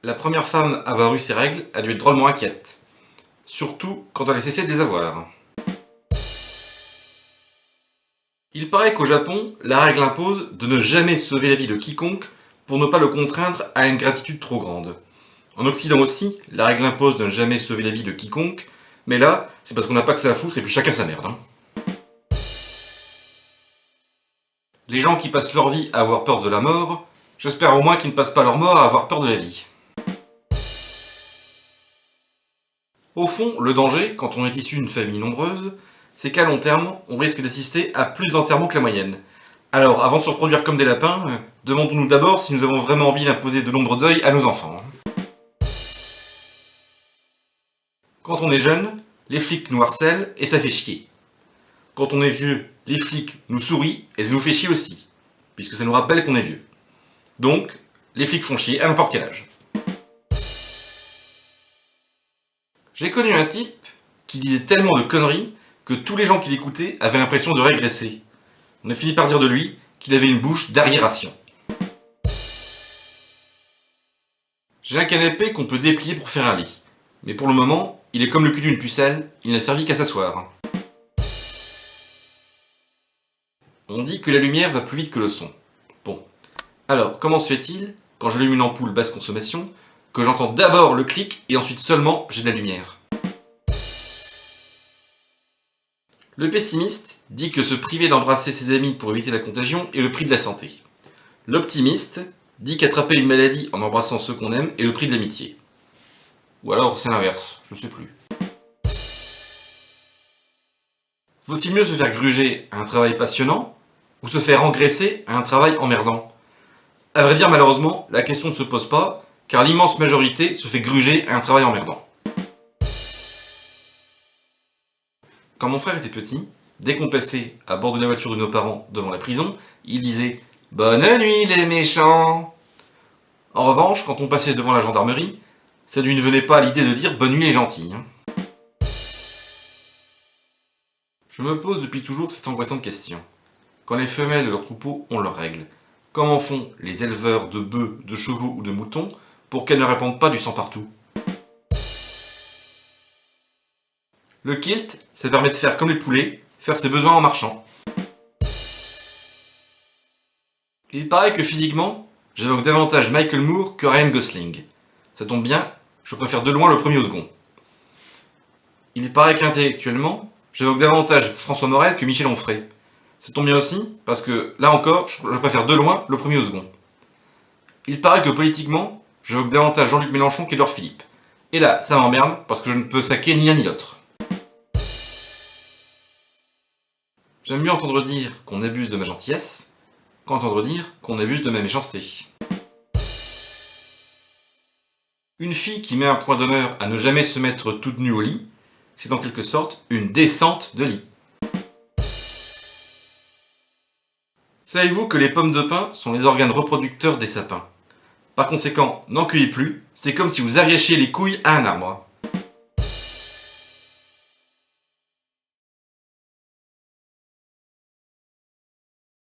La première femme à avoir eu ses règles a dû être drôlement inquiète. Surtout quand elle a cessé de les avoir. Il paraît qu'au Japon, la règle impose de ne jamais sauver la vie de quiconque pour ne pas le contraindre à une gratitude trop grande. En Occident aussi, la règle impose de ne jamais sauver la vie de quiconque, mais là, c'est parce qu'on n'a pas que ça à foutre et puis chacun sa merde. Les gens qui passent leur vie à avoir peur de la mort, j'espère au moins qu'ils ne passent pas leur mort à avoir peur de la vie. Au fond, le danger, quand on est issu d'une famille nombreuse, c'est qu'à long terme, on risque d'assister à plus d'enterrements que la moyenne. Alors, avant de se reproduire comme des lapins, demandons-nous d'abord si nous avons vraiment envie d'imposer de nombreux deuils à nos enfants. Quand on est jeune, les flics nous harcèlent et ça fait chier. Quand on est vieux, les flics nous sourient et ça nous fait chier aussi, puisque ça nous rappelle qu'on est vieux. Donc, les flics font chier à n'importe quel âge. J'ai connu un type qui disait tellement de conneries que tous les gens qui l'écoutaient avaient l'impression de régresser. On a fini par dire de lui qu'il avait une bouche d'arriération. J'ai un canapé qu'on peut déplier pour faire un lit. Mais pour le moment, il est comme le cul d'une pucelle, il n'a servi qu'à s'asseoir. On dit que la lumière va plus vite que le son. Bon. Alors, comment se fait-il, quand j'allume une ampoule basse consommation, que j'entends d'abord le clic et ensuite seulement j'ai de la lumière? Le pessimiste dit que se priver d'embrasser ses amis pour éviter la contagion est le prix de la santé. L'optimiste dit qu'attraper une maladie en embrassant ceux qu'on aime est le prix de l'amitié. Ou alors c'est l'inverse, je sais plus. Vaut-il mieux se faire gruger à un travail passionnant ou se faire engraisser à un travail emmerdant? À vrai dire, malheureusement, la question ne se pose pas, car l'immense majorité se fait gruger à un travail emmerdant. Quand mon frère était petit, dès qu'on passait à bord de la voiture de nos parents devant la prison, il disait « Bonne nuit les méchants !» En revanche, quand on passait devant la gendarmerie, ça ne lui venait pas à l'idée de dire « Bonne nuit les gentils ». Je me pose depuis toujours cette angoissante question. Quand les femelles de leur troupeau ont leurs règles, comment font les éleveurs de bœufs, de chevaux ou de moutons pour qu'elles ne répandent pas du sang partout? Le kilt, ça permet de faire comme les poulets, faire ses besoins en marchant. Il paraît que physiquement, j'évoque davantage Michael Moore que Ryan Gosling. Ça tombe bien, je préfère de loin le premier au second. Il paraît qu'intellectuellement, j'évoque davantage François Morel que Michel Onfray. Ça tombe bien aussi, parce que, là encore, je préfère de loin le premier au second. Il paraît que politiquement, j'évoque davantage Jean-Luc Mélenchon qu'Édouard Philippe. Et là, ça m'emmerde, parce que je ne peux saquer ni l'un ni l'autre. J'aime mieux entendre dire qu'on abuse de ma gentillesse, qu'entendre dire qu'on abuse de ma méchanceté. Une fille qui met un point d'honneur à ne jamais se mettre toute nue au lit, c'est en quelque sorte une descente de lit. Savez-vous que les pommes de pin sont les organes reproducteurs des sapins? Par conséquent, n'en cueillez plus, c'est comme si vous arrachiez les couilles à un arbre.